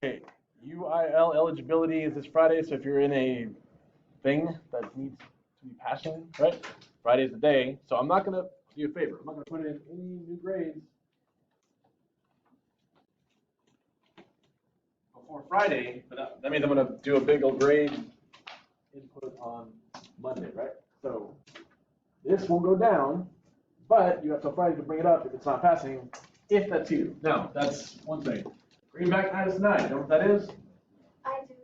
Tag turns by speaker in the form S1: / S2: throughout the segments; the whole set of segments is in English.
S1: Okay, UIL eligibility is this Friday, so if you're in a thing that needs to be passing, right? Friday's the day, so I'm not gonna do you a favor. I'm not gonna put in any new grades before Friday, but that means I'm gonna do a big old grade input on Monday, right? So this will go down, but you have till Friday to bring it up if it's not passing, if that's you. Now, that's one thing. Greenback night is tonight. You know what that is?
S2: I do.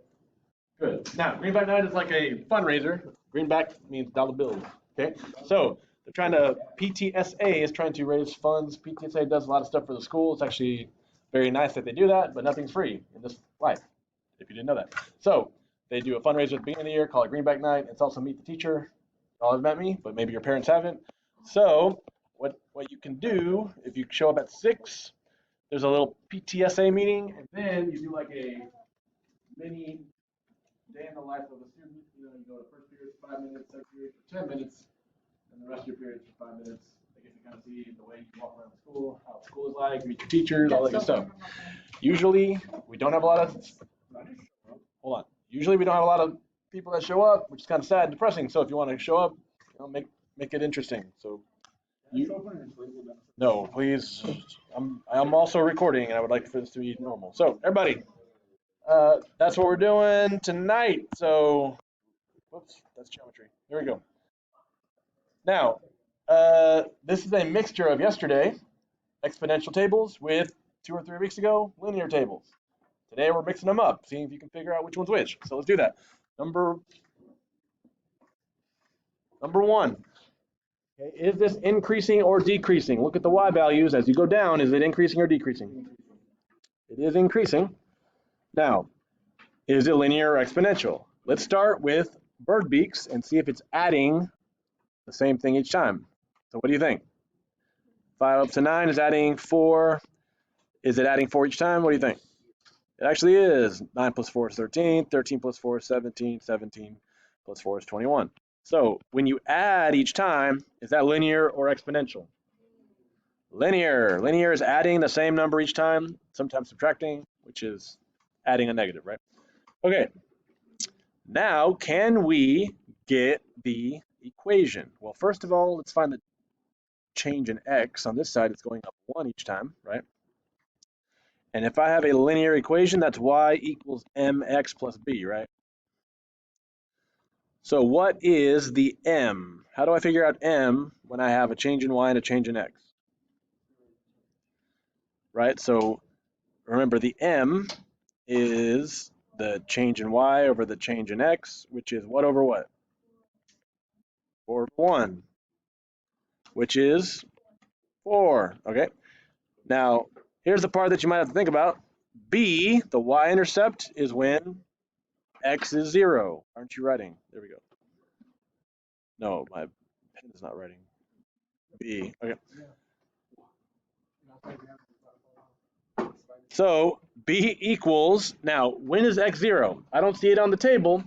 S1: Good. Now, Greenback night is like a fundraiser. Greenback means dollar bills. Okay. So they're trying to, PTSA is trying to raise funds. PTSA does a lot of stuff for the school. It's actually very nice that they do that, but nothing's free in this life, if you didn't know that. So they do a fundraiser at the beginning of the year called Greenback Night. It's also Meet the Teacher. Y'all have met me, but maybe your parents haven't. So what you can do, if you show up at 6, there's a little PTSA meeting, and then you do like a mini day in the life of a student. You know, you go to first period for 5 minutes, second period for 10 minutes, and the rest of your periods for 5 minutes. They get to kind of see the way you walk around the school, how the school is like, meet your teachers, all that good stuff. Usually, we don't have a lot of, hold on. Usually we don't have a lot of people that show up, which is kind of sad and depressing. So if you want to show up, you know, make it interesting. So no, please. I'm also recording, and I would like for this to be normal. So everybody, that's what we're doing tonight. So, whoops, that's geometry. There we go. Now, this is a mixture of yesterday, exponential tables, with 2 or 3 weeks ago, linear tables. Today we're mixing them up, seeing if you can figure out which one's which. So let's do that. Number 1. Okay, is this increasing or decreasing? Look at the y values as you go down. Is it increasing or decreasing? It is increasing. Now, is it linear or exponential? Let's start with bird beaks and see if it's adding the same thing each time. So what do you think? 5 up to 9 is adding 4. Is it adding 4 each time? What do you think? It actually is. 9 plus 4 is 13. 13 plus 4 is 17. 17 plus 4 is 21. So when you add each time, is that linear or exponential? Linear. Linear is adding the same number each time, sometimes subtracting, which is adding a negative, right? Okay. Now, can we get the equation? Well, first of all, let's find the change in x. On this side, it's going up 1 each time, right? And if I have a linear equation, that's y equals mx plus b, right? So what is the m? How do I figure out m when I have a change in y and a change in x? Right, so remember the m is the change in y over the change in x, which is what over what? 4 over 1, which is 4, okay? Now, here's the part that you might have to think about. B, the y-intercept, is when x is 0. Aren't you writing? There we go. No, my pen is not writing. B, okay. So B equals, now when is x 0? I don't see it on the table,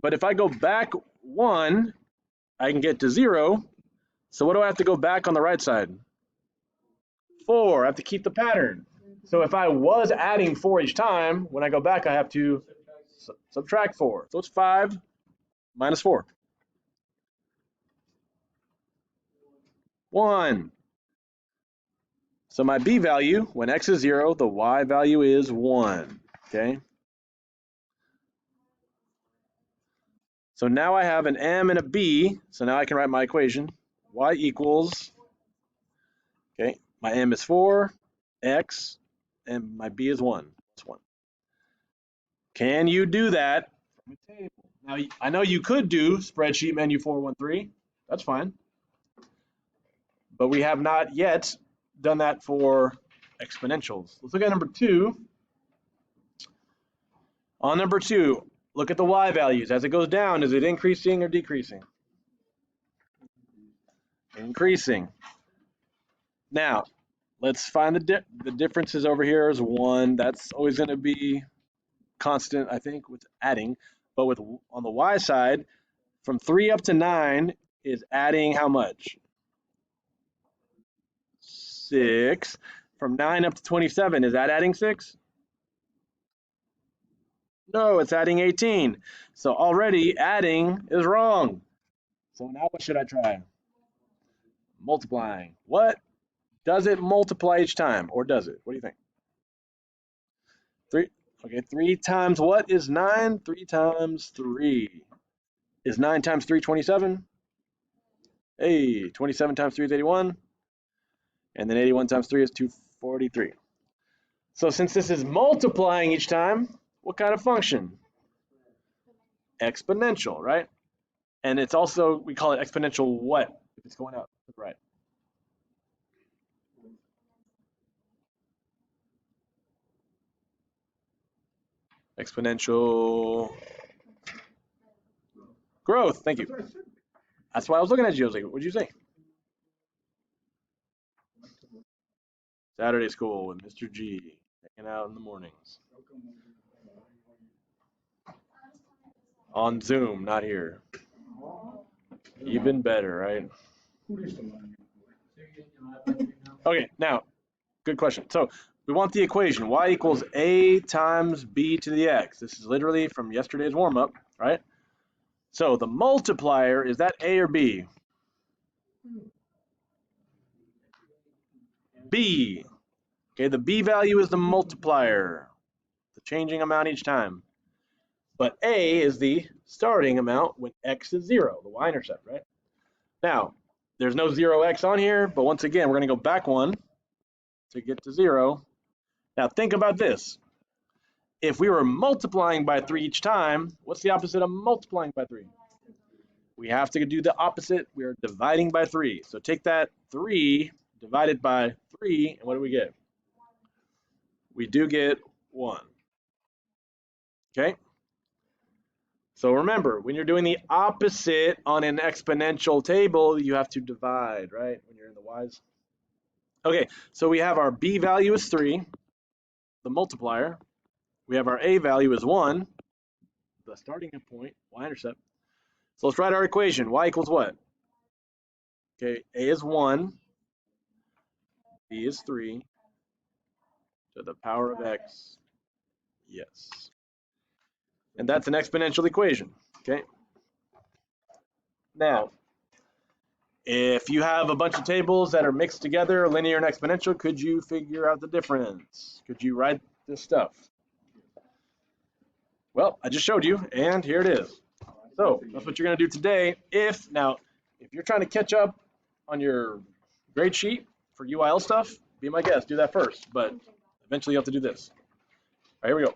S1: but if I go back 1, I can get to 0. So what do I have to go back on the right side? 4. I have to keep the pattern. So if I was adding 4 each time, when I go back, I have to subtract 4. So it's 5 minus 4. 1. So my b value, when x is 0, the y value is 1. Okay? So now I have an m and a b. So now I can write my equation. Y equals, okay, my m is 4, x, and my b is 1. That's 1. Can you do that from a table? Now, I know you could do spreadsheet menu 413. That's fine. But we have not yet done that for exponentials. Let's look at number 2. On number 2, look at the y values. As it goes down, is it increasing or decreasing? Increasing. Now, let's find the differences over here is 1. That's always going to be constant, I think, with adding. But with on the y side, from 3 up to 9 is adding how much? 6. From 9 up to 27, is that adding 6? No, it's adding 18. So already adding is wrong. So now what should I try? Multiplying. What? Does it multiply each time, or does it? What do you think? 3. Okay, 3 times what is 9? 3 times 3. Is 9 times 3 27? Hey, 27 times 3 is 81. And then 81 times 3 is 243. So since this is multiplying each time, what kind of function? Exponential, right? And it's also, we call it exponential what? If it's going up, right? Exponential growth. Thank you. That's why I was looking at you. I was like, what did you say? Saturday school with Mr. G. Hanging out in the mornings. On Zoom, not here. Even better, right? Okay, now, good question. So we want the equation. Y equals A times B to the X. This is literally from yesterday's warm-up, right? So the multiplier, is that A or B? B. Okay, the B value is the multiplier, the changing amount each time. But A is the starting amount when X is 0, the y-intercept, right? Now, there's no 0x on here, but once again, we're going to go back one to get to 0. Now, think about this. If we were multiplying by 3 each time, what's the opposite of multiplying by 3? We have to do the opposite. We are dividing by 3. So take that 3 divided by 3, and what do we get? We do get 1. Okay? So remember, when you're doing the opposite on an exponential table, you have to divide, right? When you're in the y's. Okay, so we have our b value is 3, the multiplier. We have our a value is 1, the starting point, y-intercept. So let's write our equation. Y equals what? Okay, a is 1, b is 3, to the power of x, yes. And that's an exponential equation, okay? Now, if you have a bunch of tables that are mixed together, linear and exponential, could you figure out the difference? Could you write this stuff? Well, I just showed you, and here it is. So that's what you're going to do today. If you're trying to catch up on your grade sheet for UIL stuff, be my guest, do that first. But eventually you have to do this. All right, here we go.